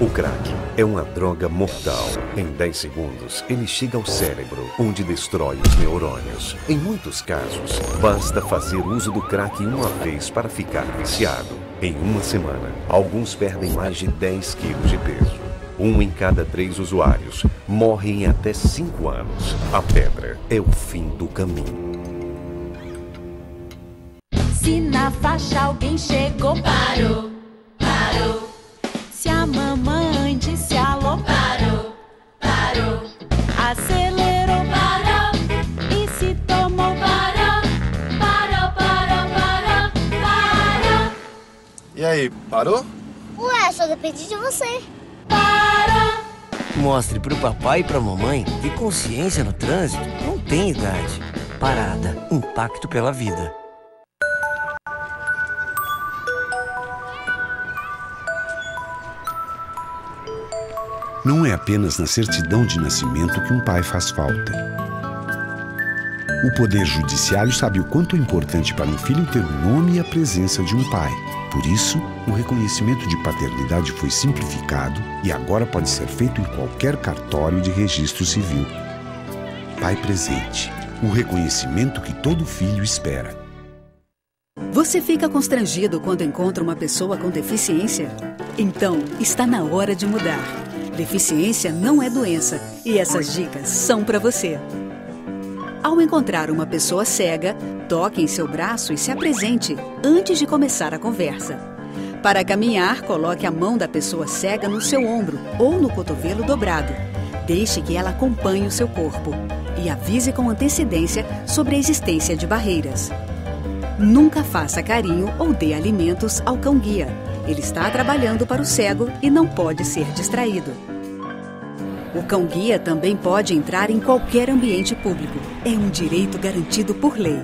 O crack é uma droga mortal. Em 10 segundos, ele chega ao cérebro, onde destrói os neurônios. Em muitos casos, basta fazer uso do crack uma vez para ficar viciado. Em uma semana, alguns perdem mais de 10 quilos de peso. 1 em cada 3 usuários morre em até 5 anos. A pedra é o fim do caminho. Se na faixa alguém chegou, parou, parou. Se a mamãe disse alô, parou, parou. Acelerou, parou. E se tomou, parou, parou, parou, parou, parou. E aí, parou? Ué, só depende de você. Parou. Mostre pro papai e pra mamãe que consciência no trânsito não tem idade. Parada, impacto pela vida. Não é apenas na certidão de nascimento que um pai faz falta. O Poder Judiciário sabe o quanto é importante para um filho ter o nome e a presença de um pai. Por isso, o reconhecimento de paternidade foi simplificado e agora pode ser feito em qualquer cartório de registro civil. Pai presente, o reconhecimento que todo filho espera. Você fica constrangido quando encontra uma pessoa com deficiência? Então, está na hora de mudar. Deficiência não é doença e essas dicas são para você. Ao encontrar uma pessoa cega, toque em seu braço e se apresente antes de começar a conversa. Para caminhar, coloque a mão da pessoa cega no seu ombro ou no cotovelo dobrado. Deixe que ela acompanhe o seu corpo e avise com antecedência sobre a existência de barreiras. Nunca faça carinho ou dê alimentos ao cão-guia. Ele está trabalhando para o cego e não pode ser distraído. O cão-guia também pode entrar em qualquer ambiente público. É um direito garantido por lei.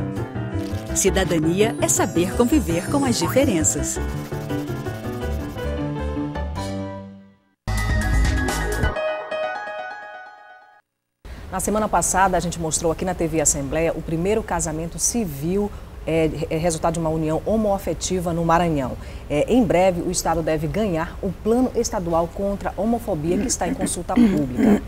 Cidadania é saber conviver com as diferenças. Na semana passada, a gente mostrou aqui na TV Assembleia o primeiro casamento civil resultado de uma união homoafetiva no Maranhão. Em breve, o Estado deve ganhar o Plano Estadual contra a Homofobia, que está em consulta pública.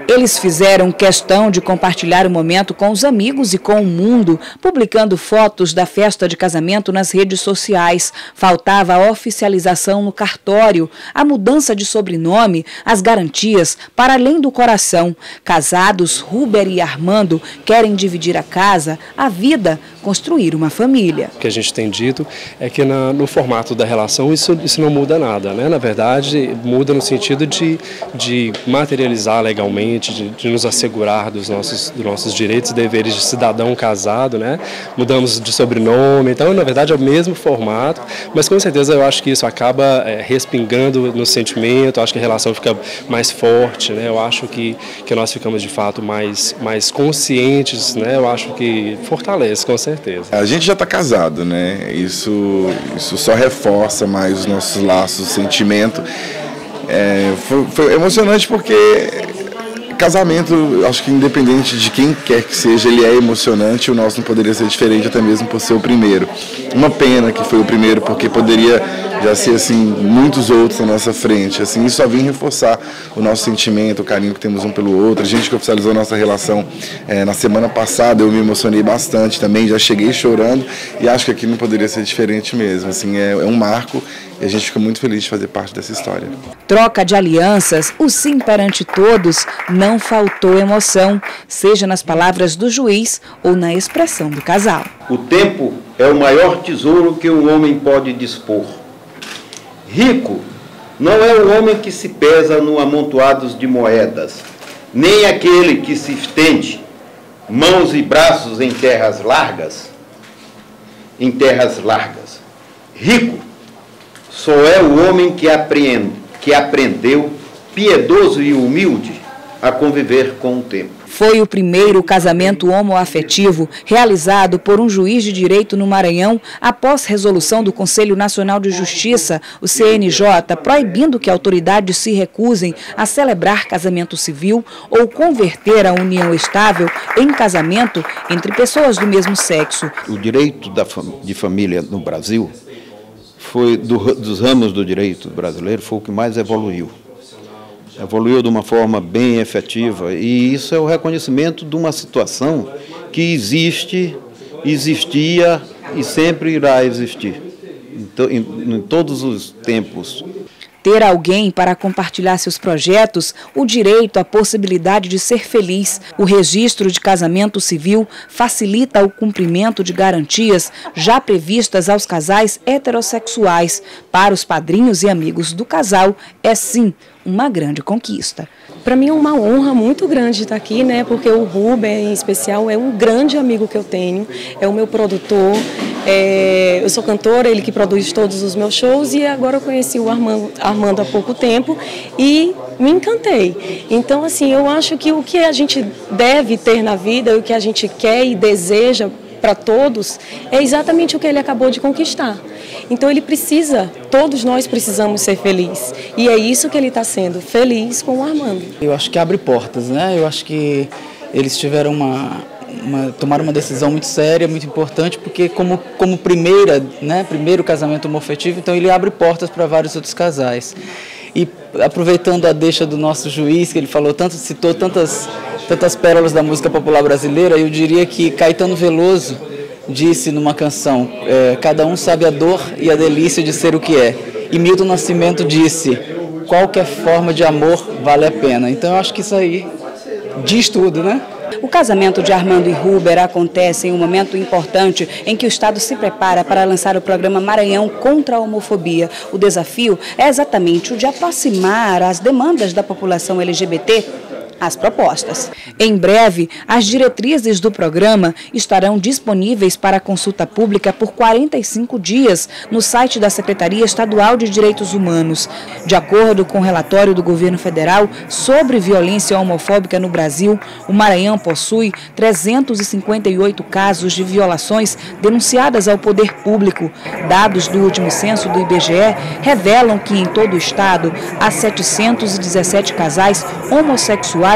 Eles fizeram questão de compartilhar o momento com os amigos e com o mundo, publicando fotos da festa de casamento nas redes sociais. Faltava a oficialização no cartório, a mudança de sobrenome, as garantias para além do coração. Casados, Ruber e Armando querem dividir a casa, a vida, construir uma família. O que a gente tem dito é que no formato da relação isso não muda nada, né? Na verdade, muda no sentido de materializar legalmente, de nos assegurar dos nossos direitos e deveres de cidadão casado, né? Mudamos de sobrenome, então na verdade é o mesmo formato, mas com certeza eu acho que isso acaba respingando no sentimento, eu acho que a relação fica mais forte, né? Eu acho que nós ficamos de fato mais conscientes, né? Eu acho que fortalece, com certeza. A gente já está casado, né? Isso só reforça mais os nossos laços, o sentimento. Foi emocionante porque casamento, acho que independente de quem quer que seja, ele é emocionante, o nosso não poderia ser diferente, até mesmo por ser o primeiro. Uma pena que foi o primeiro, porque poderia já ser assim, muitos outros na nossa frente. Assim, isso só vem reforçar o nosso sentimento, o carinho que temos um pelo outro. A gente que oficializou a nossa relação na semana passada, eu me emocionei bastante também, já cheguei chorando e acho que aqui não poderia ser diferente mesmo. Assim, é um marco e a gente fica muito feliz de fazer parte dessa história. Troca de alianças, o sim perante todos, não faltou emoção, seja nas palavras do juiz ou na expressão do casal. O tempo é o maior tesouro que um homem pode dispor. Rico não é o homem que se pesa no amontoados de moedas, nem aquele que se estende mãos e braços em terras largas. Rico Só é o homem que aprendeu, piedoso e humilde, a conviver com o tempo. Foi o primeiro casamento homoafetivo realizado por um juiz de direito no Maranhão após resolução do Conselho Nacional de Justiça, o CNJ, proibindo que autoridades se recusem a celebrar casamento civil ou converter a união estável em casamento entre pessoas do mesmo sexo. O direito de família no Brasil foi dos ramos do direito brasileiro, foi o que mais evoluiu. Evoluiu de uma forma bem efetiva, e isso é o reconhecimento de uma situação que existia e sempre irá existir, em todos os tempos. Ter alguém para compartilhar seus projetos, o direito à possibilidade de ser feliz. O registro de casamento civil facilita o cumprimento de garantias já previstas aos casais heterossexuais. Para os padrinhos e amigos do casal, é sim uma grande conquista. Para mim é uma honra muito grande estar aqui, né? Porque o Ruben, em especial, é um grande amigo que eu tenho, é o meu produtor. Eu sou cantora, ele que produz todos os meus shows, e agora eu conheci o Armando há pouco tempo e me encantei. Então, assim, eu acho que o que a gente deve ter na vida, o que a gente quer e deseja para todos, é exatamente o que ele acabou de conquistar. Então ele precisa, todos nós precisamos ser felizes. E é isso que ele está sendo, feliz com o Armando. Eu acho que abre portas, né? Eu acho que eles tiveram tomaram uma decisão muito séria, muito importante, porque como primeiro casamento homoafetivo, então ele abre portas para vários outros casais. E aproveitando a deixa do nosso juiz, que ele falou citou tantas pérolas da música popular brasileira, eu diria que Caetano Veloso disse numa canção, cada um sabe a dor e a delícia de ser o que é. E Milton Nascimento disse, qualquer forma de amor vale a pena. Então eu acho que isso aí diz tudo, né? O casamento de Armando e Ruber acontece em um momento importante em que o Estado se prepara para lançar o programa Maranhão contra a homofobia. O desafio é exatamente o de aproximar as demandas da população LGBT às propostas. Em breve, as diretrizes do programa estarão disponíveis para consulta pública por 45 dias no site da Secretaria Estadual de Direitos Humanos. De acordo com o relatório do governo federal sobre violência homofóbica no Brasil, o Maranhão possui 358 casos de violações denunciadas ao poder público. Dados do último censo do IBGE revelam que em todo o estado há 717 casais homossexuais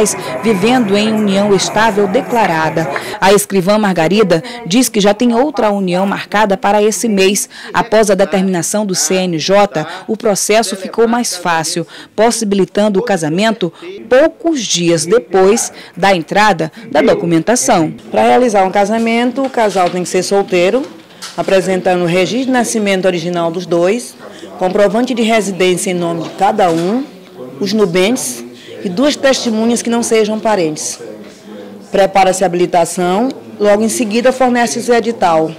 vivendo em união estável declarada. A escrivã Margarida diz que já tem outra união marcada para esse mês. Após a determinação do CNJ, o processo ficou mais fácil, possibilitando o casamento poucos dias depois da entrada da documentação. Para realizar um casamento, o casal tem que ser solteiro, apresentando o registro de nascimento original dos dois, comprovante de residência em nome de cada um, os nubentes e 2 testemunhas que não sejam parentes. Prepara-se a habilitação, logo em seguida fornece-se o edital.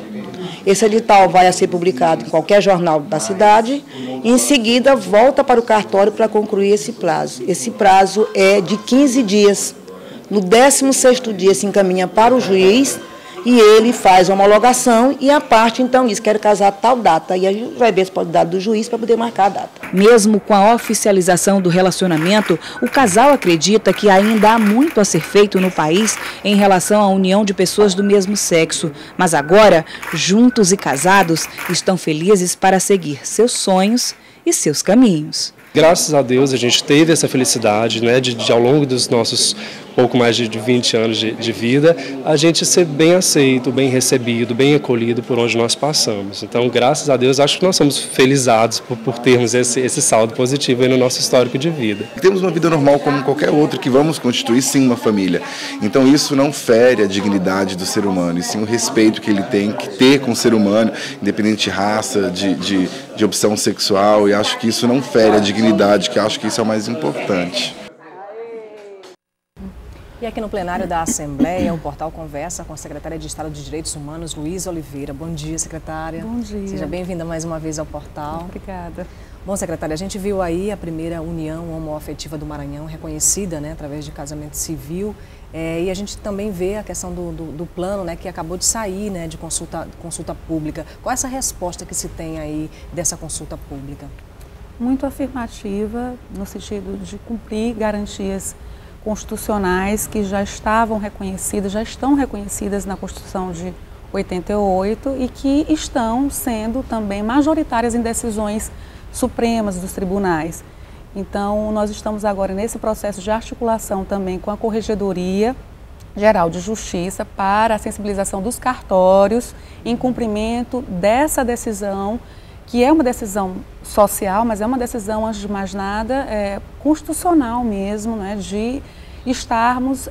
Esse edital vai a ser publicado em qualquer jornal da cidade e em seguida volta para o cartório para concluir esse prazo. Esse prazo é de 15 dias. No 16º dia se encaminha para o juiz e ele faz a homologação e a parte então diz, quero casar a tal data. E aí vai ver se pode dar do juiz para poder marcar a data. Mesmo com a oficialização do relacionamento, o casal acredita que ainda há muito a ser feito no país em relação à união de pessoas do mesmo sexo. Mas agora, juntos e casados, estão felizes para seguir seus sonhos e seus caminhos. Graças a Deus a gente teve essa felicidade, né, de ao longo dos nossos pouco mais de 20 anos de vida, a gente ser bem aceito, bem recebido, bem acolhido por onde nós passamos. Então, graças a Deus, acho que nós somos felizados por termos esse saldo positivo aí no nosso histórico de vida. Temos uma vida normal como qualquer outra, que vamos constituir sim uma família. Então isso não fere a dignidade do ser humano, e sim o respeito que ele tem que ter com o ser humano, independente de raça, de opção sexual, e acho que isso não fere a dignidade, que acho que isso é o mais importante. E aqui no plenário da Assembleia, o portal conversa com a secretária de Estado de Direitos Humanos, Luísa Oliveira. Bom dia, secretária. Bom dia. Seja bem-vinda mais uma vez ao portal. Obrigada. Bom, secretária, a gente viu aí a primeira união homoafetiva do Maranhão, reconhecida, né, através de casamento civil, e a gente também vê a questão do plano, né, que acabou de sair, né, de consulta pública. Qual é essa resposta que se tem aí dessa consulta pública? Muito afirmativa, no sentido de cumprir garantias constitucionais que já estavam reconhecidas, já estão reconhecidas na Constituição de 88 e que estão sendo também majoritárias em decisões supremas dos tribunais. Então, nós estamos agora nesse processo de articulação também com a Corregedoria Geral de Justiça para a sensibilização dos cartórios em cumprimento dessa decisão, que é uma decisão social, mas é uma decisão, antes de mais nada, constitucional mesmo, né, de estarmos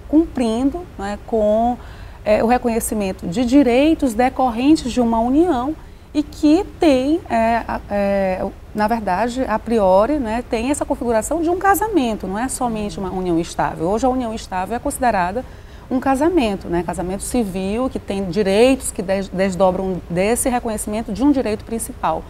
cumprindo, né, com o reconhecimento de direitos decorrentes de uma união e que tem, na verdade, a priori, né, tem essa configuração de um casamento, não é somente uma união estável. Hoje a união estável é considerada um casamento, né, casamento civil, que tem direitos que desdobram desse reconhecimento de um direito principal.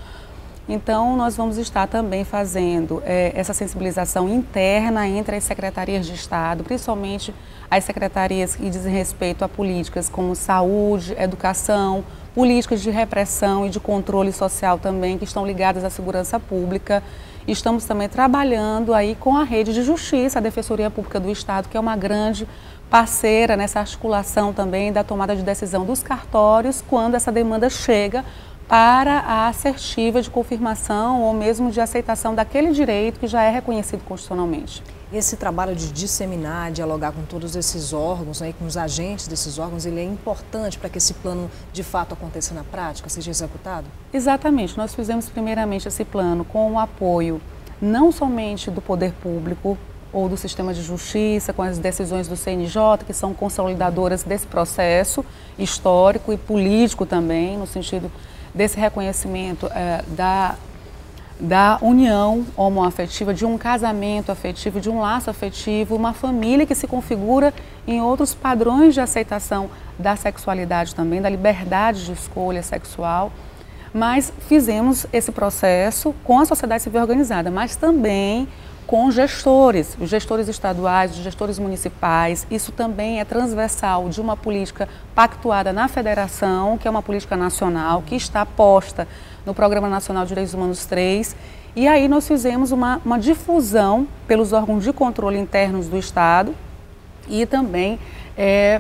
Então, nós vamos estar também fazendo essa sensibilização interna entre as secretarias de Estado, principalmente as secretarias que dizem respeito a políticas como saúde, educação, políticas de repressão e de controle social também, que estão ligadas à segurança pública. Estamos também trabalhando aí com a rede de justiça, a Defensoria Pública do Estado, que é uma grande parceira nessa articulação também da tomada de decisão dos cartórios, quando essa demanda chega para a assertiva de confirmação ou mesmo de aceitação daquele direito que já é reconhecido constitucionalmente. Esse trabalho de disseminar, dialogar com todos esses órgãos, né, com os agentes desses órgãos, ele é importante para que esse plano de fato aconteça na prática, seja executado? Exatamente. Nós fizemos primeiramente esse plano com o apoio não somente do poder público ou do sistema de justiça, com as decisões do CNJ, que são consolidadoras desse processo histórico e político também, no sentido desse reconhecimento da união homoafetiva, de um casamento afetivo, de um laço afetivo, uma família que se configura em outros padrões de aceitação da sexualidade também, da liberdade de escolha sexual. Mas fizemos esse processo com a sociedade civil organizada, mas também com gestores, os gestores estaduais, os gestores municipais. Isso também é transversal de uma política pactuada na federação, que é uma política nacional, que está posta no Programa Nacional de Direitos Humanos 3. E aí nós fizemos uma difusão pelos órgãos de controle internos do Estado e também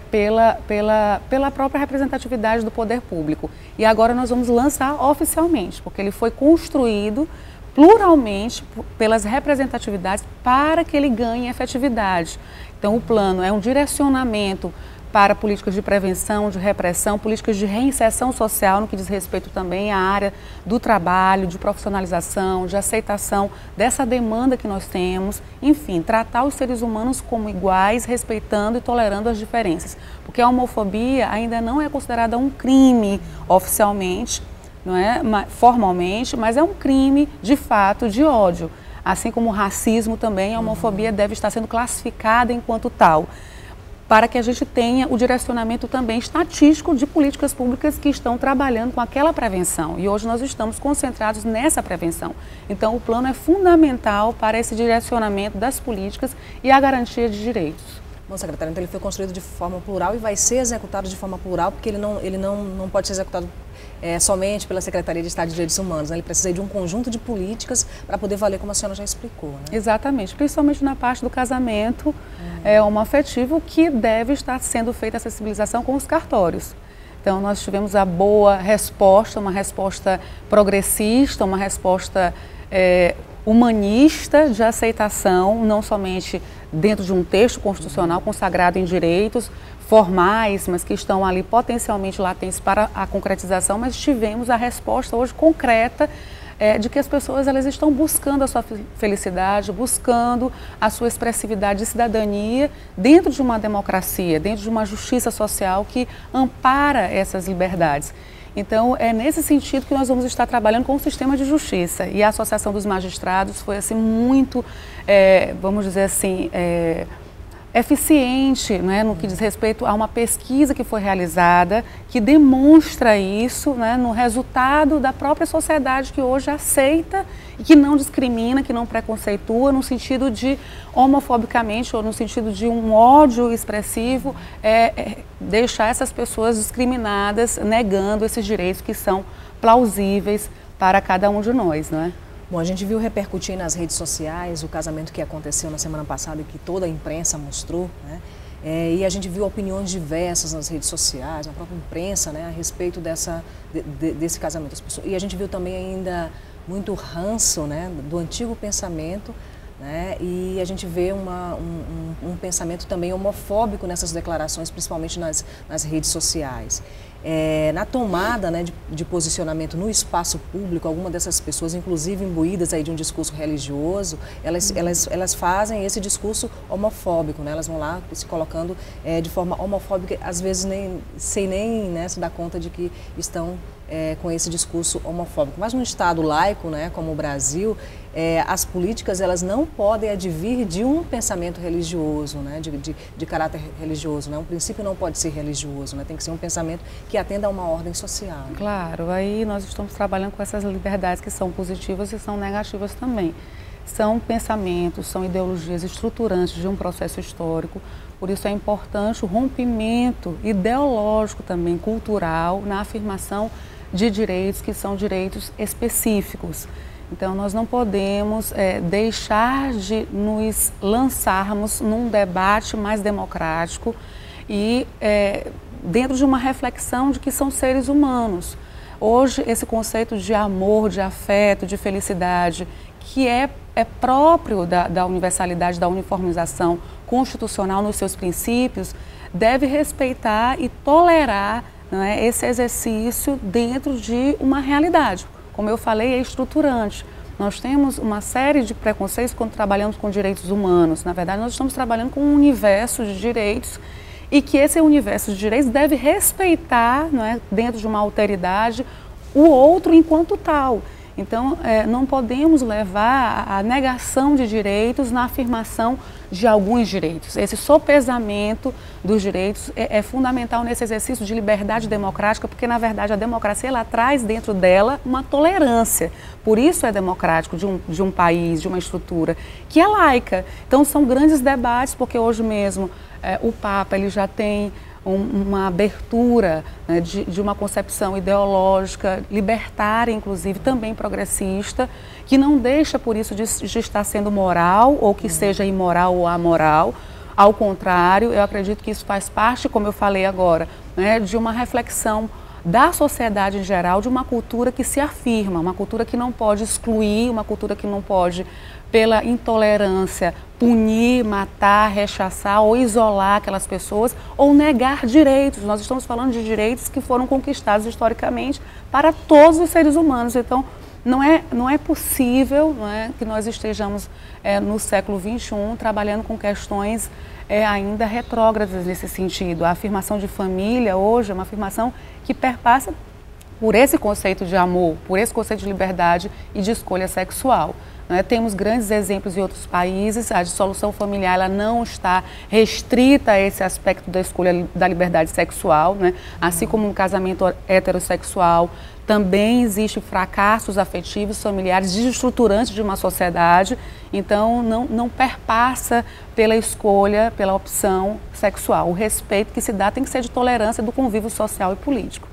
pela própria representatividade do poder público. E agora nós vamos lançar oficialmente, porque ele foi construído pluralmente pelas representatividades para que ele ganhe efetividade. Então o plano é um direcionamento para políticas de prevenção, de repressão, políticas de reinserção social, no que diz respeito também à área do trabalho, de profissionalização, de aceitação dessa demanda que nós temos, enfim, tratar os seres humanos como iguais, respeitando e tolerando as diferenças, porque a homofobia ainda não é considerada um crime oficialmente, não é formalmente, mas é um crime de fato de ódio. Assim como o racismo também, a homofobia deve estar sendo classificada enquanto tal, para que a gente tenha o direcionamento também estatístico de políticas públicas que estão trabalhando com aquela prevenção. E hoje nós estamos concentrados nessa prevenção. Então o plano é fundamental para esse direcionamento das políticas e a garantia de direitos. Bom, secretário, então ele foi construído de forma plural e vai ser executado de forma plural, porque ele não pode ser executado somente pela Secretaria de Estado de Direitos Humanos, né? Ele precisa de um conjunto de políticas para poder valer, como a senhora já explicou, né? Exatamente, principalmente na parte do casamento homoafetivo, que deve estar sendo feita a sensibilização com os cartórios. Então nós tivemos a boa resposta, uma resposta progressista, uma resposta humanista de aceitação, não somente dentro de um texto constitucional consagrado em direitos formais, mas que estão ali potencialmente latentes para a concretização, mas tivemos a resposta hoje concreta de que as pessoas elas estão buscando a sua felicidade, buscando a sua expressividade de cidadania dentro de uma democracia, dentro de uma justiça social que ampara essas liberdades. Então, é nesse sentido que nós vamos estar trabalhando com o sistema de justiça. E a Associação dos Magistrados foi assim muito, vamos dizer assim, eficiente, né, no que diz respeito a uma pesquisa que foi realizada, que demonstra isso, né, no resultado da própria sociedade que hoje aceita e que não discrimina, que não preconceitua, no sentido de homofobicamente ou no sentido de um ódio expressivo, deixar essas pessoas discriminadas, negando esses direitos que são plausíveis para cada um de nós, não é? Bom, a gente viu repercutir nas redes sociais o casamento que aconteceu na semana passada e que toda a imprensa mostrou, né? E a gente viu opiniões diversas nas redes sociais, na própria imprensa, né, a respeito desse casamento. E a gente viu também ainda muito ranço, né, do antigo pensamento, né, e a gente vê um pensamento também homofóbico nessas declarações, principalmente nas redes sociais. Na tomada, né, de posicionamento no espaço público, algumas dessas pessoas, inclusive imbuídas aí de um discurso religioso, elas fazem esse discurso homofóbico, né? Elas vão lá se colocando de forma homofóbica, às vezes nem se dá conta de que estão com esse discurso homofóbico. Mas num Estado laico, né, como o Brasil, as políticas elas não podem advir de um pensamento religioso, né, de caráter religioso, né? Um princípio não pode ser religioso, né? Tem que ser um pensamento que atenda a uma ordem social. Claro, aí nós estamos trabalhando com essas liberdades que são positivas e são negativas também. São pensamentos, são ideologias estruturantes de um processo histórico, por isso é importante o rompimento ideológico também, cultural, na afirmação de direitos que são direitos específicos. Então, nós não podemos deixar de nos lançarmos num debate mais democrático e dentro de uma reflexão de que são seres humanos. Hoje, esse conceito de amor, de afeto, de felicidade, que é próprio da universalidade, da uniformização constitucional nos seus princípios, deve respeitar e tolerar, não é, esse exercício dentro de uma realidade. Como eu falei, é estruturante. Nós temos uma série de preconceitos quando trabalhamos com direitos humanos. Na verdade, nós estamos trabalhando com um universo de direitos e que esse universo de direitos deve respeitar, não é, dentro de uma alteridade, o outro enquanto tal. Então, não podemos levar a negação de direitos na afirmação de alguns direitos. Esse sopesamento dos direitos é fundamental nesse exercício de liberdade democrática, porque, na verdade, a democracia ela traz dentro dela uma tolerância. Por isso é democrático de um país, de uma estrutura que é laica. Então, são grandes debates, porque hoje mesmo o Papa ele já tem uma abertura, né, de uma concepção ideológica, libertária, inclusive, também progressista, que não deixa, por isso, de estar sendo moral, ou que seja imoral ou amoral. Ao contrário, eu acredito que isso faz parte, como eu falei agora, né, de uma reflexão da sociedade em geral, de uma cultura que se afirma, uma cultura que não pode excluir, uma cultura que não pode, pela intolerância, punir, matar, rechaçar ou isolar aquelas pessoas ou negar direitos. Nós estamos falando de direitos que foram conquistados historicamente para todos os seres humanos. Então, não é possível, não é, que nós estejamos no século XXI trabalhando com questões ainda retrógradas nesse sentido. A afirmação de família hoje é uma afirmação que perpassa por esse conceito de amor, por esse conceito de liberdade e de escolha sexual. Temos grandes exemplos em outros países, a dissolução familiar ela não está restrita a esse aspecto da escolha da liberdade sexual, né? Assim como no casamento heterossexual, também existem fracassos afetivos, familiares, desestruturantes de uma sociedade, então não perpassa pela escolha, pela opção sexual. O respeito que se dá tem que ser de tolerância do convívio social e político.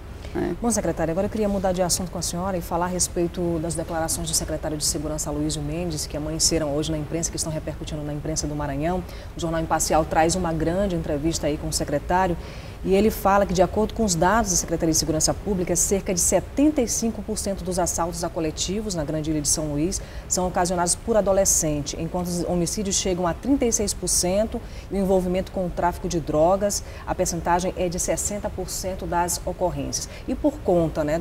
Bom, secretária, agora eu queria mudar de assunto com a senhora e falar a respeito das declarações do secretário de Segurança, Aloysio Mendes, que amanheceram hoje na imprensa, que estão repercutindo na imprensa do Maranhão. O Jornal Imparcial traz uma grande entrevista aí com o secretário e ele fala que, de acordo com os dados da Secretaria de Segurança Pública, cerca de 75% dos assaltos a coletivos na Grande Ilha de São Luís são ocasionados por adolescente, enquanto os homicídios chegam a 36% e o envolvimento com o tráfico de drogas, a percentagem é de 60% das ocorrências. E por conta, né,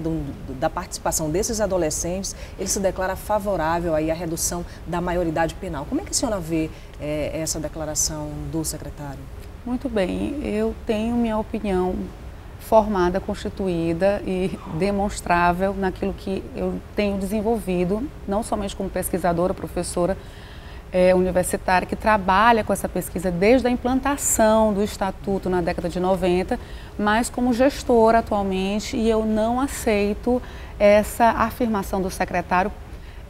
da participação desses adolescentes, ele se declara favorável aí à redução da maioridade penal. Como é que a senhora vê essa declaração do secretário? Muito bem, eu tenho minha opinião formada, constituída e demonstrável naquilo que eu tenho desenvolvido, não somente como pesquisadora, professora, universitária que trabalha com essa pesquisa desde a implantação do Estatuto na década de 90, mas como gestora atualmente, e eu não aceito essa afirmação do secretário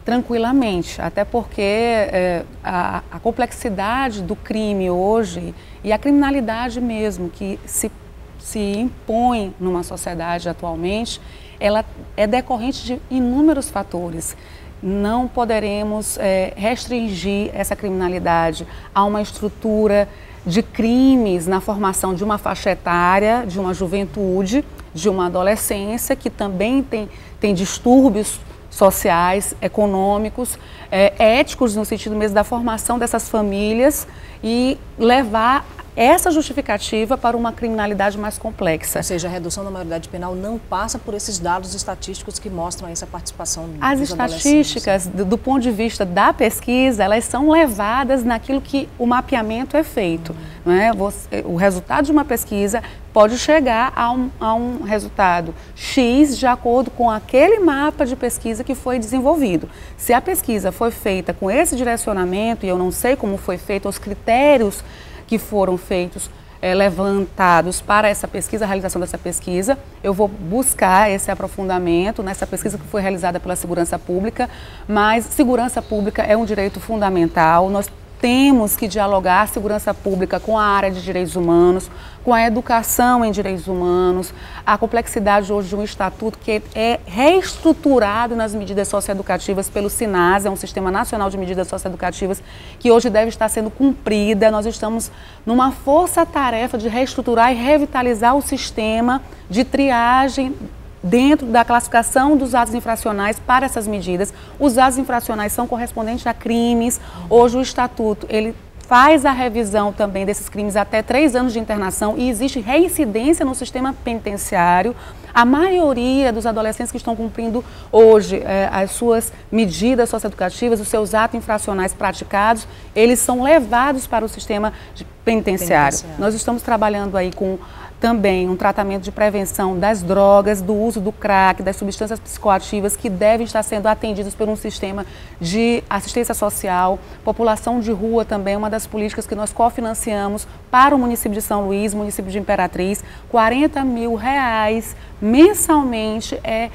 tranquilamente, até porque a complexidade do crime hoje e a criminalidade mesmo que se impõe numa sociedade atualmente, ela é decorrente de inúmeros fatores. Não poderemos restringir essa criminalidade a uma estrutura de crimes na formação de uma faixa etária, de uma juventude, de uma adolescência que também tem distúrbios sociais, econômicos, éticos no sentido mesmo da formação dessas famílias e levar essa justificativa para uma criminalidade mais complexa. Ou seja, a redução da maioridade penal não passa por esses dados estatísticos que mostram essa participação dos adolescentes. As estatísticas, do ponto de vista da pesquisa, elas são levadas naquilo que o mapeamento é feito. Não é? O resultado de uma pesquisa pode chegar a um resultado X de acordo com aquele mapa de pesquisa que foi desenvolvido. Se a pesquisa foi feita com esse direcionamento, e eu não sei como foi feito, os critérios que foram feitos, levantados para essa pesquisa, a realização dessa pesquisa, eu vou buscar esse aprofundamento nessa pesquisa que foi realizada pela Segurança Pública, mas segurança pública é um direito fundamental. Nós temos que dialogar a segurança pública com a área de direitos humanos, com a educação em direitos humanos, a complexidade hoje de um estatuto que é reestruturado nas medidas socioeducativas pelo SINASE, é um Sistema Nacional de Medidas Socioeducativas que hoje deve estar sendo cumprida. Nós estamos numa força-tarefa de reestruturar e revitalizar o sistema de triagem dentro da classificação dos atos infracionais para essas medidas. Os atos infracionais são correspondentes a crimes. Hoje o Estatuto, ele faz a revisão também desses crimes até 3 anos de internação e existe reincidência no sistema penitenciário. A maioria dos adolescentes que estão cumprindo hoje as suas medidas socioeducativas, os seus atos infracionais praticados, eles são levados para o sistema penitenciário. Nós estamos trabalhando aí com também um tratamento de prevenção das drogas, do uso do crack, das substâncias psicoativas que devem estar sendo atendidos por um sistema de assistência social. População de rua também é uma das políticas que nós cofinanciamos para o município de São Luís, município de Imperatriz. R$40 mil mensalmente é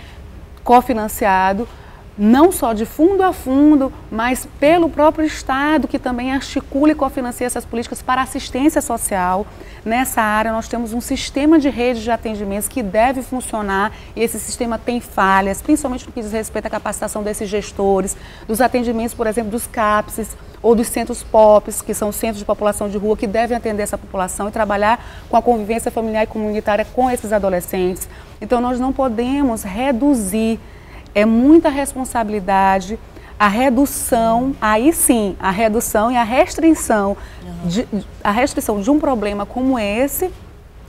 cofinanciado, não só de fundo a fundo, mas pelo próprio Estado, que também articula e cofinancia essas políticas para assistência social. Nessa área, nós temos um sistema de rede de atendimentos que deve funcionar e esse sistema tem falhas, principalmente no que diz respeito à capacitação desses gestores, dos atendimentos, por exemplo, dos CAPSs ou dos centros POPs, que são centros de população de rua, que devem atender essa população e trabalhar com a convivência familiar e comunitária com esses adolescentes. Então, nós não podemos reduzir. É muita responsabilidade, a redução, aí sim, a redução e a restrição de um problema como esse,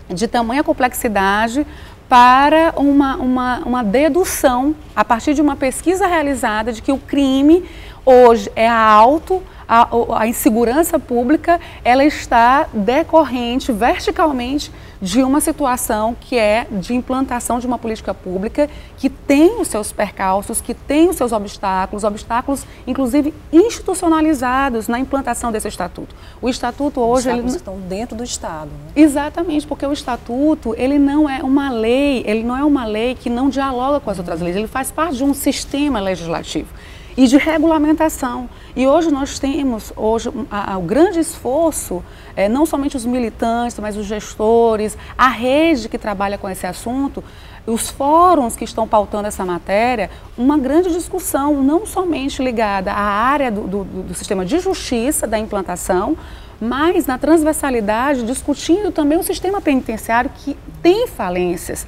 de tamanha complexidade, para uma dedução, a partir de uma pesquisa realizada, de que o crime hoje é alto, a insegurança pública, ela está decorrente verticalmente de uma situação que é de implantação de uma política pública que tem os seus percalços, que tem os seus obstáculos inclusive institucionalizados na implantação desse estatuto. O estatuto hoje... Os estão dentro do Estado, né? Exatamente, porque o estatuto, ele não é uma lei que não dialoga com as outras leis, ele faz parte de um sistema legislativo e de regulamentação. E hoje nós temos o grande esforço, não somente os militantes, mas os gestores, a rede que trabalha com esse assunto, os fóruns que estão pautando essa matéria, uma grande discussão, não somente ligada à área do sistema de justiça, da implantação, mas na transversalidade, discutindo também o sistema penitenciário que tem falências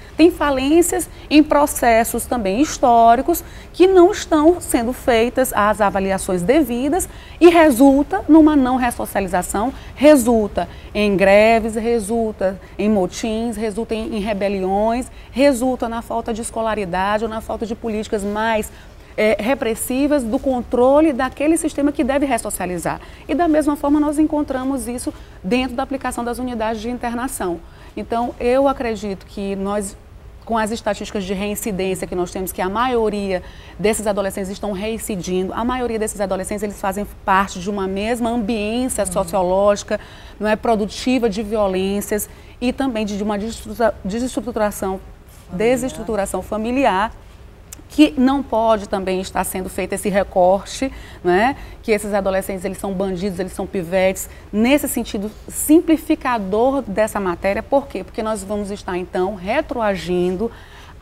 em processos também históricos que não estão sendo feitas as avaliações devidas e resulta numa não ressocialização, resulta em greves, resulta em motins, resulta em rebeliões, resulta na falta de escolaridade ou na falta de políticas mais repressivas do controle daquele sistema que deve ressocializar. E da mesma forma nós encontramos isso dentro da aplicação das unidades de internação. Então eu acredito que nós com as estatísticas de reincidência que nós temos, que a maioria desses adolescentes estão reincidindo, a maioria desses adolescentes eles fazem parte de uma mesma ambiência sociológica, não é, produtiva de violências e também de uma desestruturação familiar, que não pode também estar sendo feito esse recorte, né? Que esses adolescentes eles são bandidos, eles são pivetes, nesse sentido simplificador dessa matéria. Por quê? Porque nós vamos estar então retroagindo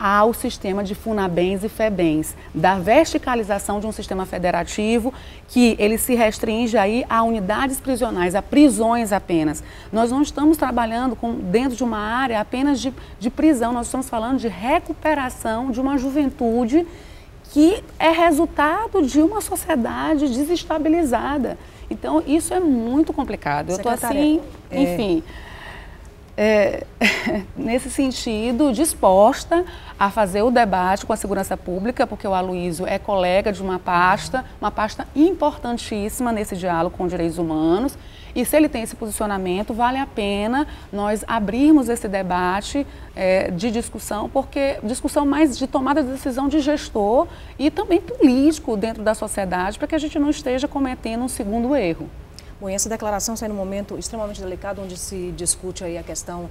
ao sistema de Funabens e Febens, da verticalização de um sistema federativo que ele se restringe aí a unidades prisionais, a prisões apenas. Nós não estamos trabalhando dentro de uma área apenas de prisão, nós estamos falando de recuperação de uma juventude que é resultado de uma sociedade desestabilizada. Então, isso é muito complicado. Eu estou assim, enfim... nesse sentido, disposta a fazer o debate com a segurança pública, porque o Aloysio é colega de uma pasta importantíssima nesse diálogo com direitos humanos, e se ele tem esse posicionamento, vale a pena nós abrirmos esse debate de discussão, porque discussão mais de tomada de decisão de gestor e também político dentro da sociedade, para que a gente não esteja cometendo um segundo erro. Bom, e essa declaração sai num momento extremamente delicado, onde se discute aí a questão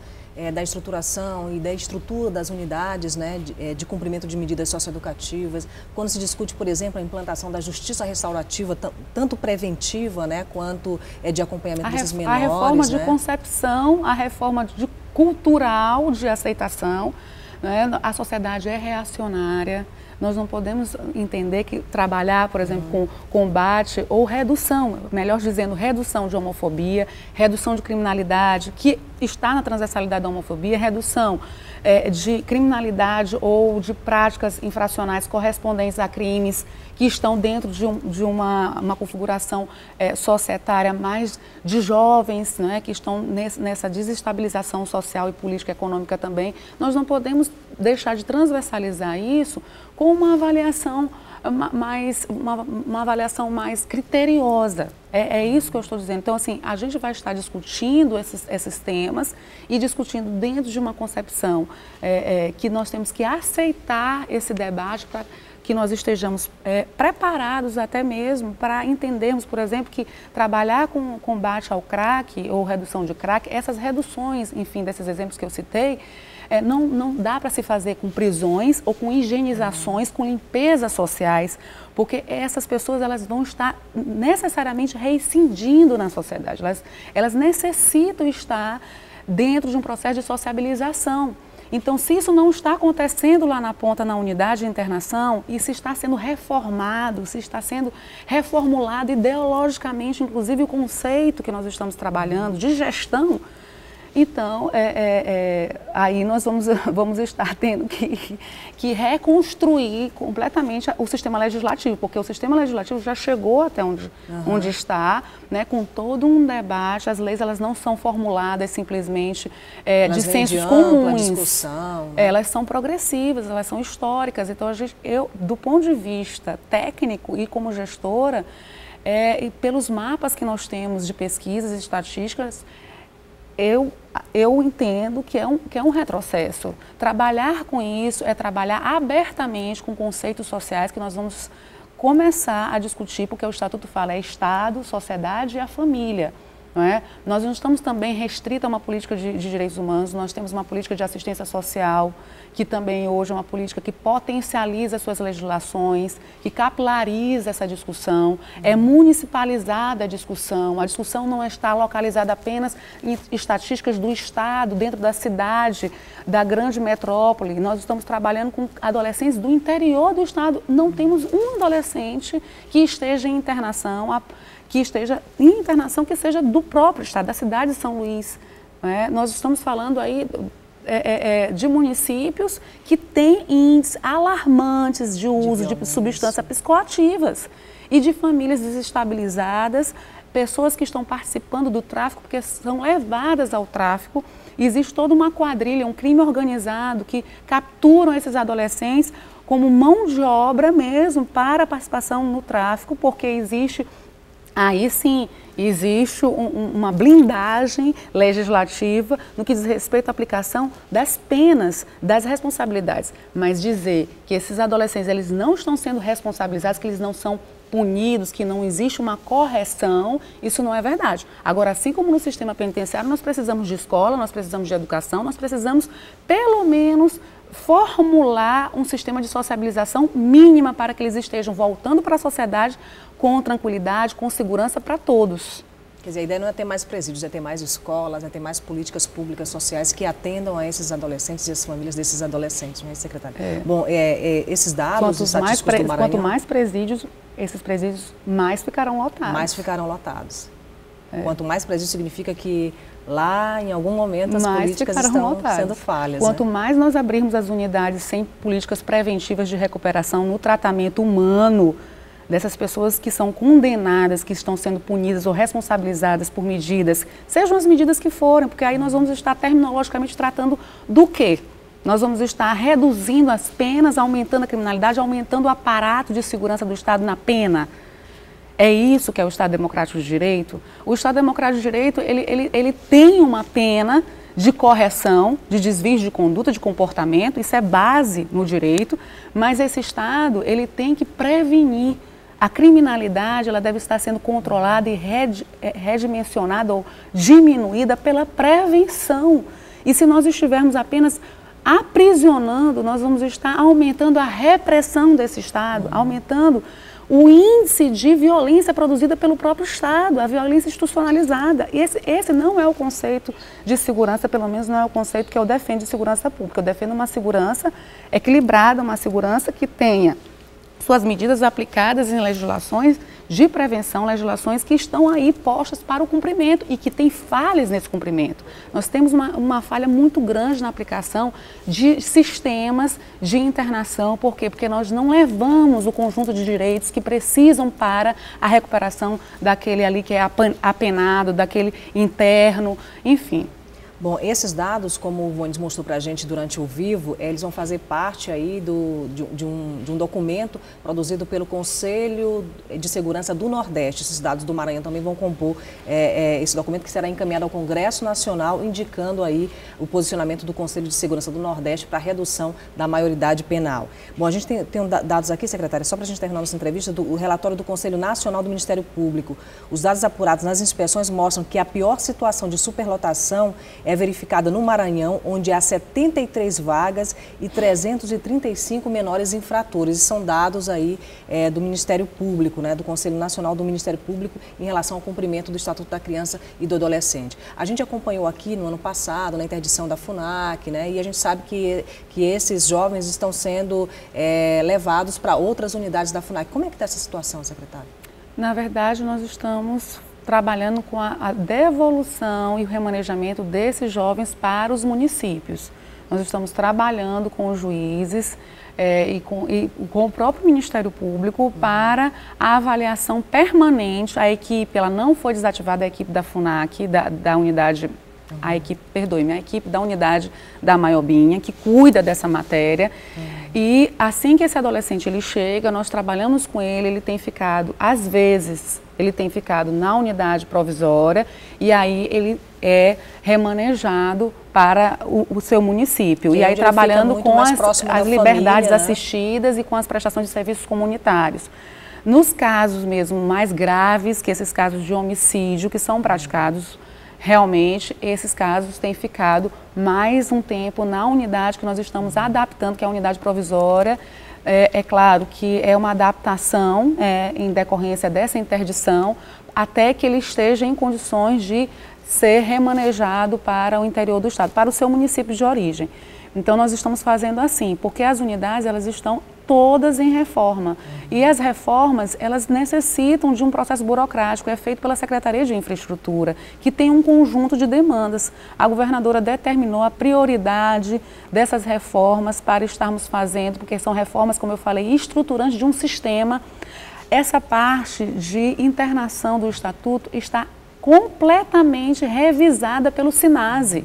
da estruturação e da estrutura das unidades, né, de cumprimento de medidas socioeducativas, quando se discute, por exemplo, a implantação da justiça restaurativa, tanto preventiva, né, quanto de acompanhamento desses menores. A reforma de concepção, a reforma cultural de aceitação, né, a sociedade é reacionária. Nós não podemos entender que trabalhar, por exemplo, com combate ou redução, melhor dizendo, redução de homofobia, redução de criminalidade, que está na transversalidade da homofobia, redução de criminalidade ou de práticas infracionais correspondentes a crimes que estão dentro de uma configuração societária mais de jovens, né, que estão nessa desestabilização social e política e econômica também. Nós não podemos deixar de transversalizar isso com uma avaliação mais criteriosa. É isso que eu estou dizendo. Então, assim, a gente vai estar discutindo esses temas e discutindo dentro de uma concepção que nós temos que aceitar esse debate para que nós estejamos preparados até mesmo para entendermos, por exemplo, que trabalhar com combate ao crack ou redução de crack, essas reduções, enfim, desses exemplos que eu citei, não dá para se fazer com prisões ou com higienizações, com limpezas sociais, porque essas pessoas elas vão estar necessariamente reincidindo na sociedade, elas necessitam estar dentro de um processo de sociabilização. Então, se isso não está acontecendo lá na ponta, na unidade de internação, e se está sendo reformado, se está sendo reformulado ideologicamente, inclusive o conceito que nós estamos trabalhando de gestão, então, aí nós vamos estar tendo que reconstruir completamente o sistema legislativo, porque o sistema legislativo já chegou até onde está, né, com todo um debate. As leis elas não são formuladas simplesmente de sensos comuns. Discussão, né? Elas são progressivas, elas são históricas. Então, eu, do ponto de vista técnico e como gestora, e pelos mapas que nós temos de pesquisas e estatísticas, eu entendo que é um retrocesso. Trabalhar com isso é trabalhar abertamente com conceitos sociais que nós vamos começar a discutir, porque o Estatuto fala Estado, sociedade e a família. Não é? Nós não estamos também restritos a uma política de direitos humanos, nós temos uma política de assistência social, que também hoje é uma política que potencializa suas legislações, que capilariza essa discussão, é municipalizada a discussão não está localizada apenas em estatísticas do Estado, dentro da cidade, da grande metrópole. Nós estamos trabalhando com adolescentes do interior do Estado, não temos um adolescente que esteja em internação, que seja do próprio Estado, da cidade de São Luís. Né? Nós estamos falando aí de municípios que têm índices alarmantes de uso de substâncias psicoativas e de famílias desestabilizadas, pessoas que estão participando do tráfico porque são levadas ao tráfico. Existe toda uma quadrilha, um crime organizado que capturam esses adolescentes como mão de obra mesmo para a participação no tráfico, porque existe aí sim existe uma blindagem legislativa no que diz respeito à aplicação das penas, das responsabilidades. Mas dizer que esses adolescentes eles não estão sendo responsabilizados, que eles não são punidos, que não existe uma correção, isso não é verdade. Agora, assim como no sistema penitenciário, nós precisamos de escola, nós precisamos de educação, nós precisamos, pelo menos, formular um sistema de sociabilização mínima para que eles estejam voltando para a sociedade com tranquilidade, com segurança para todos. Quer dizer, a ideia não é ter mais presídios, é ter mais escolas, é ter mais políticas públicas sociais que atendam a esses adolescentes e as famílias desses adolescentes, não é, secretária? Bom, esses dados estatísticos do Maranhão... Quanto mais presídios, esses presídios mais ficarão lotados. Mais ficarão lotados. Quanto mais presídios significa que lá, em algum momento, as políticas estão sendo falhas. Quanto mais nós abrirmos as unidades sem políticas preventivas de recuperação no tratamento humano dessas pessoas que são condenadas, que estão sendo punidas ou responsabilizadas por medidas, sejam as medidas que forem, porque aí nós vamos estar terminologicamente tratando do quê? Nós vamos estar reduzindo as penas, aumentando a criminalidade, aumentando o aparato de segurança do Estado na pena. É isso que é o Estado Democrático de Direito? O Estado Democrático de Direito, ele tem uma pena de correção, de desvio de conduta, de comportamento, isso é base no direito, mas esse Estado, ele tem que prevenir. A criminalidade, ela deve estar sendo controlada e redimensionada ou diminuída pela prevenção. E se nós estivermos apenas aprisionando, nós vamos estar aumentando a repressão desse Estado, aumentando o índice de violência produzida pelo próprio Estado, a violência institucionalizada. E esse não é o conceito de segurança, pelo menos não é o conceito que eu defendo de segurança pública. Eu defendo uma segurança equilibrada, uma segurança que tenha suas medidas aplicadas em legislações de prevenção, legislações que estão aí postas para o cumprimento e que tem falhas nesse cumprimento. Nós temos uma falha muito grande na aplicação de sistemas de internação. Por quê? Porque nós não levamos o conjunto de direitos que precisam para a recuperação daquele ali que é apenado, daquele interno, enfim. Bom, esses dados, como o Vones mostrou para a gente durante o Vivo, eles vão fazer parte aí de um documento produzido pelo Conselho de Segurança do Nordeste. Esses dados do Maranhão também vão compor esse documento que será encaminhado ao Congresso Nacional, indicando aí o posicionamento do Conselho de Segurança do Nordeste para a redução da maioridade penal. Bom, a gente tem dados aqui, secretária, só para a gente terminar nossa entrevista, do relatório do Conselho Nacional do Ministério Público. Os dados apurados nas inspeções mostram que a pior situação de superlotação é verificada no Maranhão, onde há 73 vagas e 335 menores infratores. E são dados aí do Ministério Público, né, do Conselho Nacional do Ministério Público, em relação ao cumprimento do Estatuto da Criança e do Adolescente. A gente acompanhou aqui no ano passado, na interdição da FUNAC, né, e a gente sabe que esses jovens estão sendo levados para outras unidades da FUNAC. Como é que está essa situação, secretário? Na verdade, nós estamos trabalhando com a devolução e o remanejamento desses jovens para os municípios. Nós estamos trabalhando com os juízes e com o próprio Ministério Público para a avaliação permanente. A equipe, ela não foi desativada, a equipe da FUNAC, da unidade, a equipe da unidade da Maiobinha, que cuida dessa matéria. E assim que esse adolescente ele chega, nós trabalhamos com ele tem ficado, às vezes, ele tem ficado na unidade provisória e aí ele é remanejado para o seu município. E aí trabalhando com as liberdades assistidas e com as prestações de serviços comunitários. Nos casos mesmo mais graves, que esses casos de homicídio que são praticados, realmente esses casos têm ficado mais um tempo na unidade que nós estamos adaptando, que é a unidade provisória. É claro que é uma adaptação em decorrência dessa interdição, até que ele esteja em condições de ser remanejado para o interior do estado, para o seu município de origem. Então nós estamos fazendo assim, porque as unidades elas estão todas em reforma. E as reformas, elas necessitam de um processo burocrático, é feito pela Secretaria de Infraestrutura, que tem um conjunto de demandas. A governadora determinou a prioridade dessas reformas para estarmos fazendo, porque são reformas, como eu falei, estruturantes de um sistema. Essa parte de internação do Estatuto está completamente revisada pelo SINASE,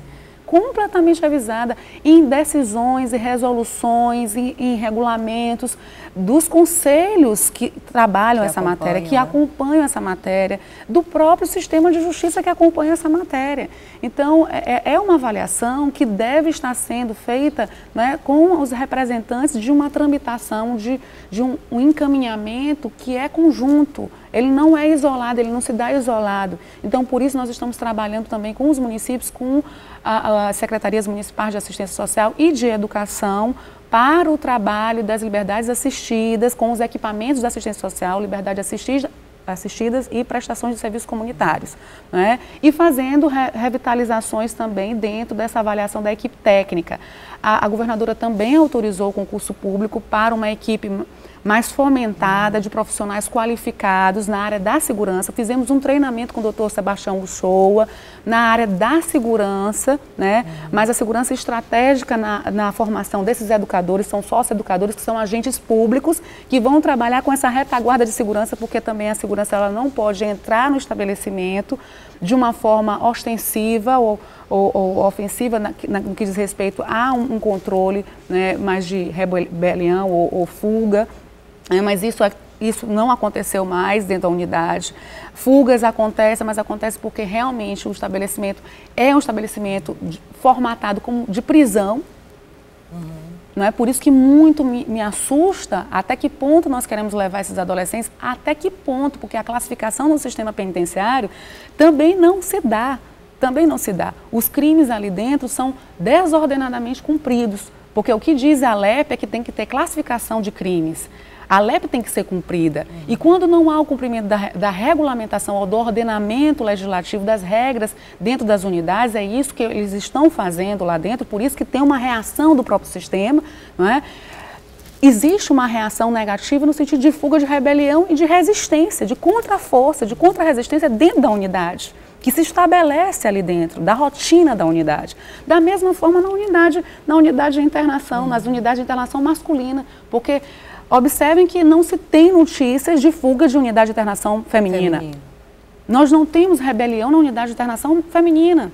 completamente avisada em decisões e resoluções, em regulamentos dos conselhos que trabalham essa matéria, que acompanham essa matéria, do próprio sistema de justiça que acompanha essa matéria. Então, é uma avaliação que deve estar sendo feita, né, com os representantes de uma tramitação, de um encaminhamento que é conjunto. Ele não é isolado, ele não se dá isolado. Então, por isso, nós estamos trabalhando também com os municípios, com as secretarias municipais de assistência social e de educação, para o trabalho das liberdades assistidas, com os equipamentos de assistência social, liberdade assistidas e prestações de serviços comunitários, né? E fazendo revitalizações também dentro dessa avaliação da equipe técnica. A governadora também autorizou o concurso público para uma equipe mais fomentada, de profissionais qualificados na área da segurança. Fizemos um treinamento com o Dr. Sebastião Uchoa na área da segurança, né? Mas a segurança estratégica na formação desses educadores, são sócio-educadores que são agentes públicos que vão trabalhar com essa retaguarda de segurança, porque também a segurança ela não pode entrar no estabelecimento de uma forma ostensiva ou ofensiva no que diz respeito a um controle, né, mais de rebelião ou fuga. Mas isso não aconteceu mais dentro da unidade. Fugas acontecem, mas acontece porque realmente o estabelecimento é um estabelecimento formatado como de prisão. Não é por isso que muito me assusta até que ponto nós queremos levar esses adolescentes, até que ponto, porque a classificação no sistema penitenciário também não se dá. Os crimes ali dentro são desordenadamente cumpridos, porque o que diz a LEP é que tem que ter classificação de crimes. A LEP tem que ser cumprida. E quando não há o cumprimento da regulamentação ou do ordenamento legislativo das regras dentro das unidades, é isso que eles estão fazendo lá dentro, por isso que tem uma reação do próprio sistema, não é? Existe uma reação negativa no sentido de fuga, de rebelião e de resistência, de contra-força, de contra-resistência dentro da unidade, que se estabelece ali dentro, da rotina da unidade. Da mesma forma na unidade de internação, nas unidades de internação masculina, porque observem que não se tem notícias de fuga de unidade de internação feminina. Nós não temos rebelião na unidade de internação feminina.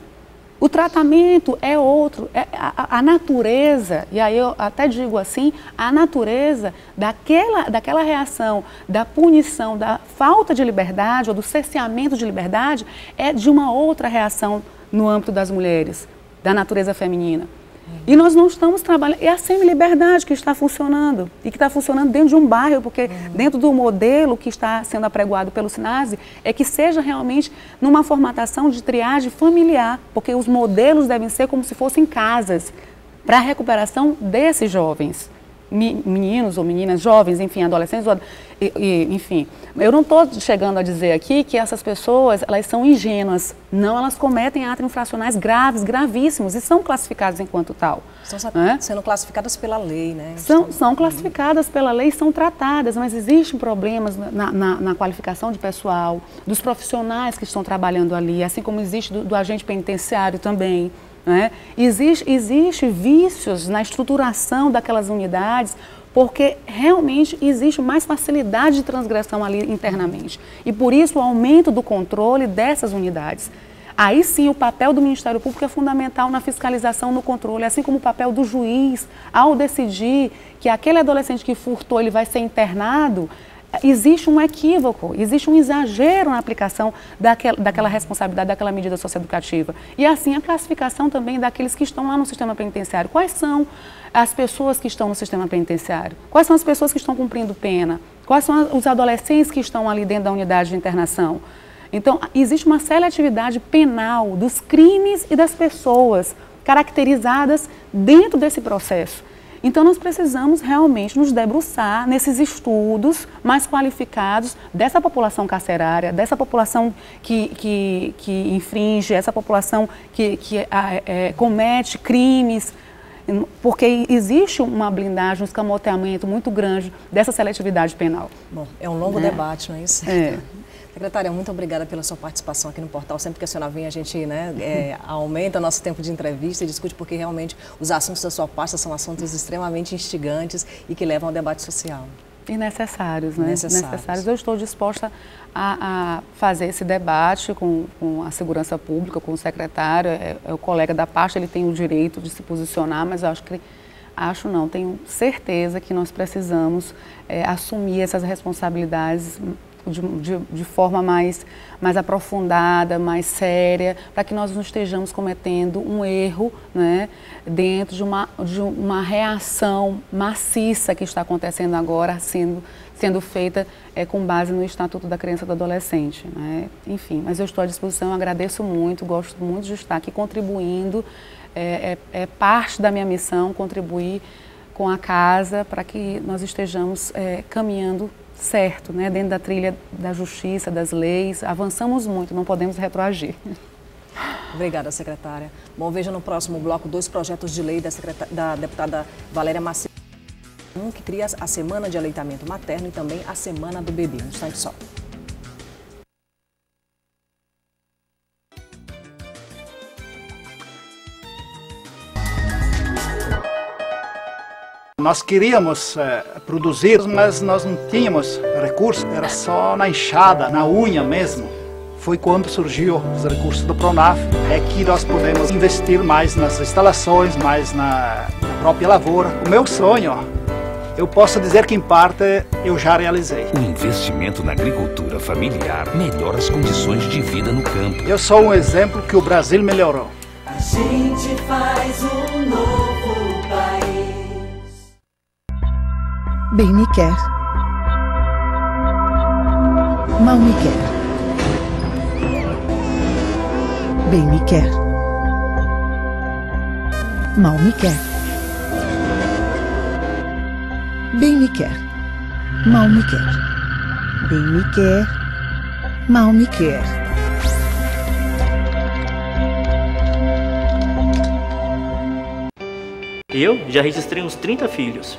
O tratamento é outro, a natureza, e aí eu até digo assim, a natureza daquela reação, da punição, da falta de liberdade ou do cerceamento de liberdade é de uma outra reação no âmbito das mulheres, da natureza feminina. E nós não estamos trabalhando, é a semi-liberdade que está funcionando, e que está funcionando dentro de um bairro, porque dentro do modelo que está sendo apregoado pelo SINASE, é que seja realmente numa formatação de triagem familiar, porque os modelos devem ser como se fossem casas, para a recuperação desses jovens, meninos ou meninas, jovens, enfim, adolescentes, enfim. Eu não estou chegando a dizer aqui que essas pessoas, elas são ingênuas. Não, elas cometem atos infracionais graves, gravíssimos, e são classificadas enquanto tal. Estão sendo classificadas pela lei, né? São classificadas pela lei, são tratadas, mas existem problemas na qualificação de pessoal, dos profissionais que estão trabalhando ali, assim como existe do agente penitenciário também. Né? Existe vícios na estruturação daquelas unidades, porque realmente existe mais facilidade de transgressão ali internamente. E por isso o aumento do controle dessas unidades. Aí sim o papel do Ministério Público é fundamental na fiscalização, no controle, assim como o papel do juiz ao decidir que aquele adolescente que furtou ele vai ser internado. Existe um equívoco, existe um exagero na aplicação daquela responsabilidade, daquela medida socioeducativa. E assim a classificação também daqueles que estão lá no sistema penitenciário. Quais são as pessoas que estão no sistema penitenciário? Quais são as pessoas que estão cumprindo pena? Quais são os adolescentes que estão ali dentro da unidade de internação? Então, existe uma seletividade penal dos crimes e das pessoas caracterizadas dentro desse processo. Então, nós precisamos realmente nos debruçar nesses estudos mais qualificados dessa população carcerária, dessa população que infringe, essa população que comete crimes, porque existe uma blindagem, um escamoteamento muito grande dessa seletividade penal. Bom, é um longo debate, não é isso? Secretária, muito obrigada pela sua participação aqui no portal. Sempre que a senhora vem, a gente aumenta o nosso tempo de entrevista e discute, porque realmente os assuntos da sua pasta são assuntos extremamente instigantes e que levam ao debate social. E necessários, né? Necessários. Eu estou disposta a fazer esse debate com a segurança pública, com o secretário, é o colega da pasta, ele tem o direito de se posicionar, mas eu tenho certeza que nós precisamos assumir essas responsabilidades de forma mais aprofundada, mais séria, para que nós não estejamos cometendo um erro, né, dentro de uma reação maciça que está acontecendo agora, sendo feita com base no Estatuto da Criança e do Adolescente, né? Enfim, mas eu estou à disposição, agradeço muito, gosto muito de estar aqui contribuindo, é parte da minha missão contribuir com a casa para que nós estejamos caminhando certo, né, dentro da trilha da justiça, das leis. Avançamos muito, não podemos retroagir. Obrigada, secretária. Bom, veja no próximo bloco 2 projetos de lei da deputada Valéria Maciel, que cria a Semana de Aleitamento Materno e também a Semana do Bebê. Um instante só. Nós queríamos produzir, mas nós não tínhamos recursos, era só na enxada, na unha mesmo. Foi quando surgiu os recursos do Pronaf, que nós podemos investir mais nas instalações, mais na própria lavoura. O meu sonho, eu posso dizer que em parte eu já realizei. O investimento na agricultura familiar melhora as condições de vida no campo. Eu sou um exemplo que o Brasil melhorou. A gente faz um novo país. Bem me quer, mal me quer. Bem me quer, mal me quer. Bem me quer, mal me quer. Bem me quer, mal me quer. Eu já registrei uns 30 filhos.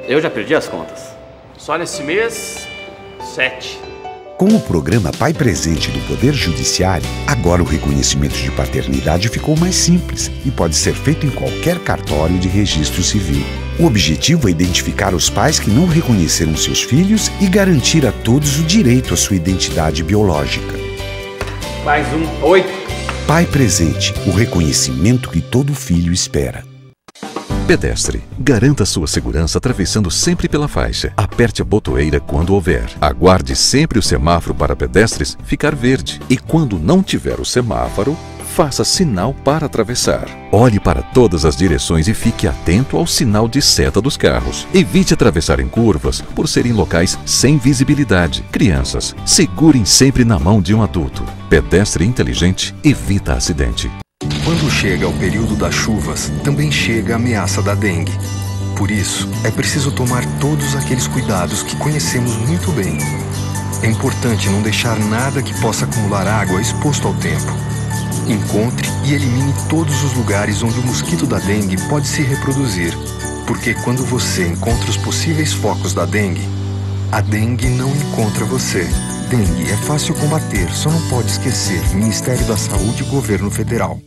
Eu já perdi as contas. Só nesse mês, 7. Com o programa Pai Presente do Poder Judiciário, agora o reconhecimento de paternidade ficou mais simples e pode ser feito em qualquer cartório de registro civil. O objetivo é identificar os pais que não reconheceram seus filhos e garantir a todos o direito à sua identidade biológica. Mais 8. Pai Presente, o reconhecimento que todo filho espera. Pedestre, garanta sua segurança atravessando sempre pela faixa. Aperte a botoeira quando houver. Aguarde sempre o semáforo para pedestres ficar verde. E quando não tiver o semáforo, faça sinal para atravessar. Olhe para todas as direções e fique atento ao sinal de seta dos carros. Evite atravessar em curvas por serem locais sem visibilidade. Crianças, segurem sempre na mão de um adulto. Pedestre inteligente evita acidente. Quando chega o período das chuvas, também chega a ameaça da dengue. Por isso, é preciso tomar todos aqueles cuidados que conhecemos muito bem. É importante não deixar nada que possa acumular água exposto ao tempo. Encontre e elimine todos os lugares onde o mosquito da dengue pode se reproduzir. Porque quando você encontra os possíveis focos da dengue, a dengue não encontra você. Dengue é fácil combater, só não pode esquecer. Ministério da Saúde e Governo Federal.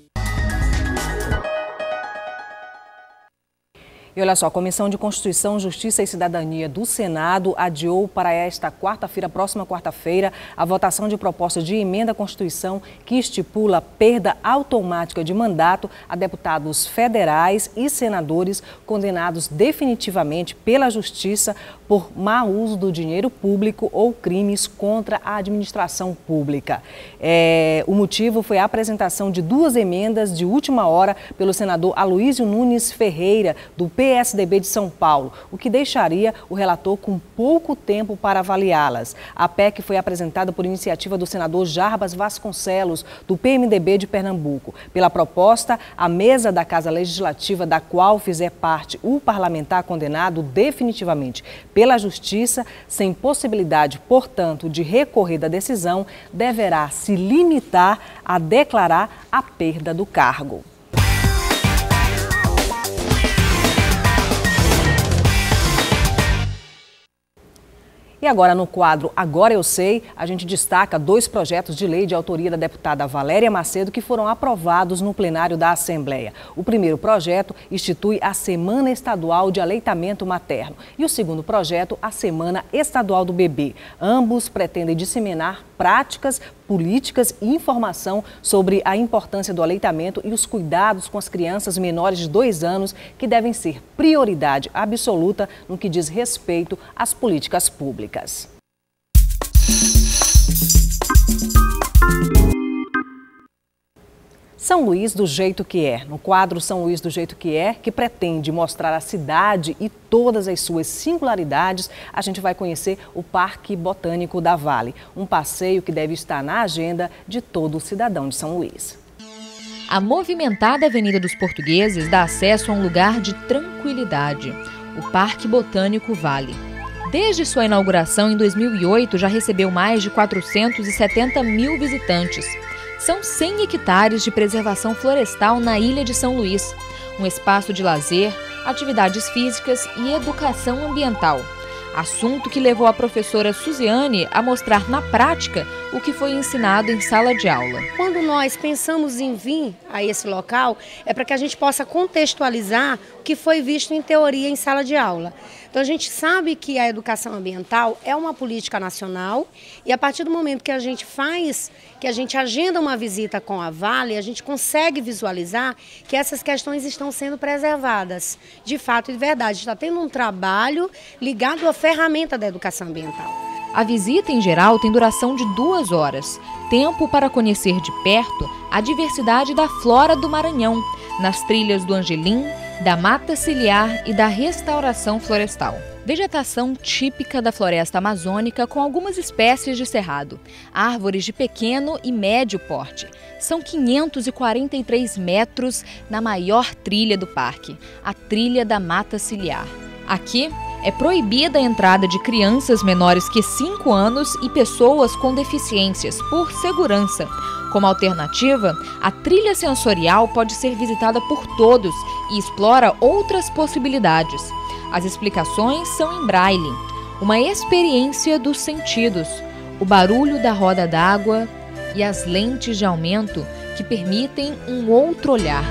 E olha só, a Comissão de Constituição, Justiça e Cidadania do Senado adiou para esta próxima quarta-feira, a votação de proposta de emenda à Constituição que estipula perda automática de mandato a deputados federais e senadores condenados definitivamente pela Justiça por mau uso do dinheiro público ou crimes contra a administração pública. O motivo foi a apresentação de 2 emendas de última hora pelo senador Aloísio Nunes Ferreira, do PSDB de São Paulo, o que deixaria o relator com pouco tempo para avaliá-las. A PEC foi apresentada por iniciativa do senador Jarbas Vasconcelos, do PMDB de Pernambuco. Pela proposta, a mesa da Casa Legislativa, da qual fizer parte o parlamentar condenado definitivamente pela Justiça, sem possibilidade, portanto, de recorrer da decisão, deverá se limitar a declarar a perda do cargo. E agora, no quadro Agora Eu Sei, a gente destaca 2 projetos de lei de autoria da deputada Valéria Macedo que foram aprovados no plenário da Assembleia. O primeiro projeto institui a Semana Estadual de Aleitamento Materno e o segundo projeto, a Semana Estadual do Bebê. Ambos pretendem disseminar práticas, políticas e informação sobre a importância do aleitamento e os cuidados com as crianças menores de 2 anos, que devem ser prioridade absoluta no que diz respeito às políticas públicas. São Luís do Jeito que É. No quadro São Luís do Jeito que É, que pretende mostrar a cidade e todas as suas singularidades, a gente vai conhecer o Parque Botânico da Vale, um passeio que deve estar na agenda de todo cidadão de São Luís. A movimentada Avenida dos Portugueses dá acesso a um lugar de tranquilidade, o Parque Botânico Vale. Desde sua inauguração em 2008, já recebeu mais de 470 mil visitantes. São 100 hectares de preservação florestal na ilha de São Luís, um espaço de lazer, atividades físicas e educação ambiental. Assunto que levou a professora Suziane a mostrar na prática o que foi ensinado em sala de aula. Quando nós pensamos em vir a esse local, é para que a gente possa contextualizar o que foi visto em teoria em sala de aula. Então a gente sabe que a educação ambiental é uma política nacional e a partir do momento que a gente agenda uma visita com a Vale, a gente consegue visualizar que essas questões estão sendo preservadas. De fato e de verdade, está tendo um trabalho ligado à ferramenta da educação ambiental. A visita, em geral, tem duração de 2 horas, tempo para conhecer de perto a diversidade da flora do Maranhão, nas trilhas do Angelim, da mata ciliar e da restauração florestal. Vegetação típica da floresta amazônica com algumas espécies de cerrado, árvores de pequeno e médio porte. São 543 metros na maior trilha do parque, a Trilha da Mata Ciliar. Aqui é proibida a entrada de crianças menores que 5 anos e pessoas com deficiências, por segurança. Como alternativa, a trilha sensorial pode ser visitada por todos e explora outras possibilidades. As explicações são em braille, uma experiência dos sentidos, o barulho da roda d'água e as lentes de aumento que permitem um outro olhar.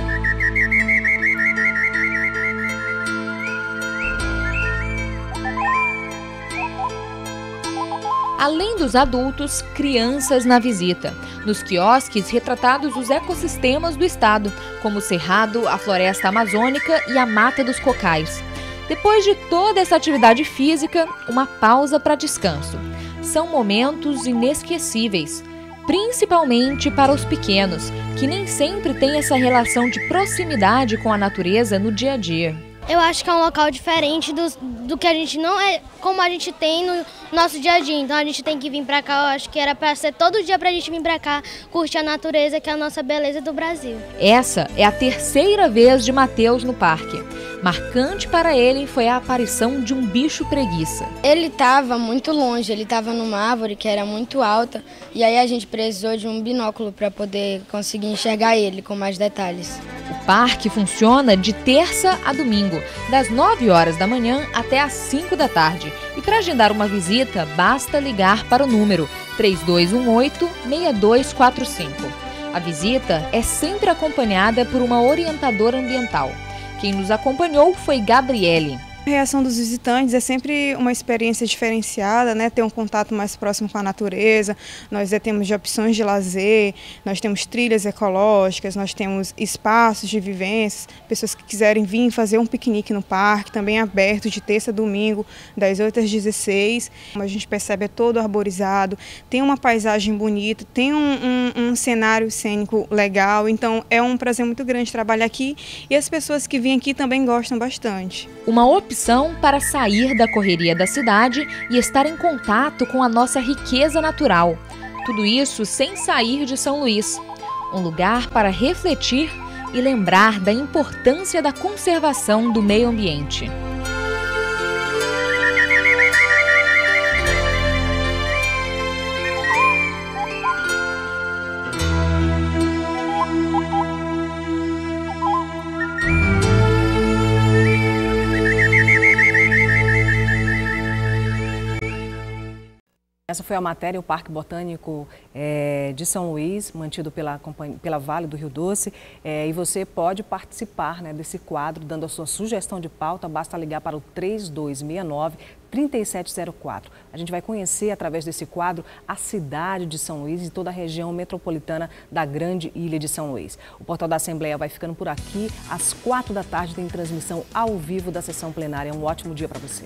Além dos adultos, crianças na visita. Nos quiosques, retratados os ecossistemas do estado, como o cerrado, a floresta amazônica e a mata dos cocais. Depois de toda essa atividade física, uma pausa para descanso. São momentos inesquecíveis, principalmente para os pequenos, que nem sempre têm essa relação de proximidade com a natureza no dia a dia. Eu acho que é um local diferente do que a gente não é, como a gente tem no nosso dia a dia. Então a gente tem que vir pra cá, eu acho que era pra ser todo dia pra gente vir pra cá, curtir a natureza, que é a nossa beleza do Brasil. Essa é a 3ª vez de Matheus no parque. Marcante para ele foi a aparição de um bicho preguiça. Ele estava muito longe, ele estava numa árvore que era muito alta e aí a gente precisou de um binóculo para poder conseguir enxergar ele com mais detalhes. O parque funciona de terça a domingo, das 9 horas da manhã até às 5 da tarde. E para agendar uma visita, basta ligar para o número 3218-6245. A visita é sempre acompanhada por uma orientadora ambiental. Quem nos acompanhou foi Gabriele. A reação dos visitantes é sempre uma experiência diferenciada, né? Ter um contato mais próximo com a natureza. Nós temos de opções de lazer, nós temos trilhas ecológicas, nós temos espaços de vivências, pessoas que quiserem vir fazer um piquenique no parque, também aberto de terça a domingo, das 8 às 16. Como a gente percebe, é todo arborizado, tem uma paisagem bonita, tem um cenário cênico legal, então é um prazer muito grande trabalhar aqui e as pessoas que vêm aqui também gostam bastante. Uma opção para sair da correria da cidade e estar em contato com a nossa riqueza natural. Tudo isso sem sair de São Luís. Um lugar para refletir e lembrar da importância da conservação do meio ambiente. Essa foi a matéria, o Parque Botânico de São Luís, mantido pela Vale do Rio Doce. E você pode participar, né, desse quadro, dando a sua sugestão de pauta. Basta ligar para o 3269-3704. A gente vai conhecer, através desse quadro, a cidade de São Luís e toda a região metropolitana da grande ilha de São Luís. O Portal da Assembleia vai ficando por aqui. Às 4 da tarde tem transmissão ao vivo da sessão plenária. Um ótimo dia para você.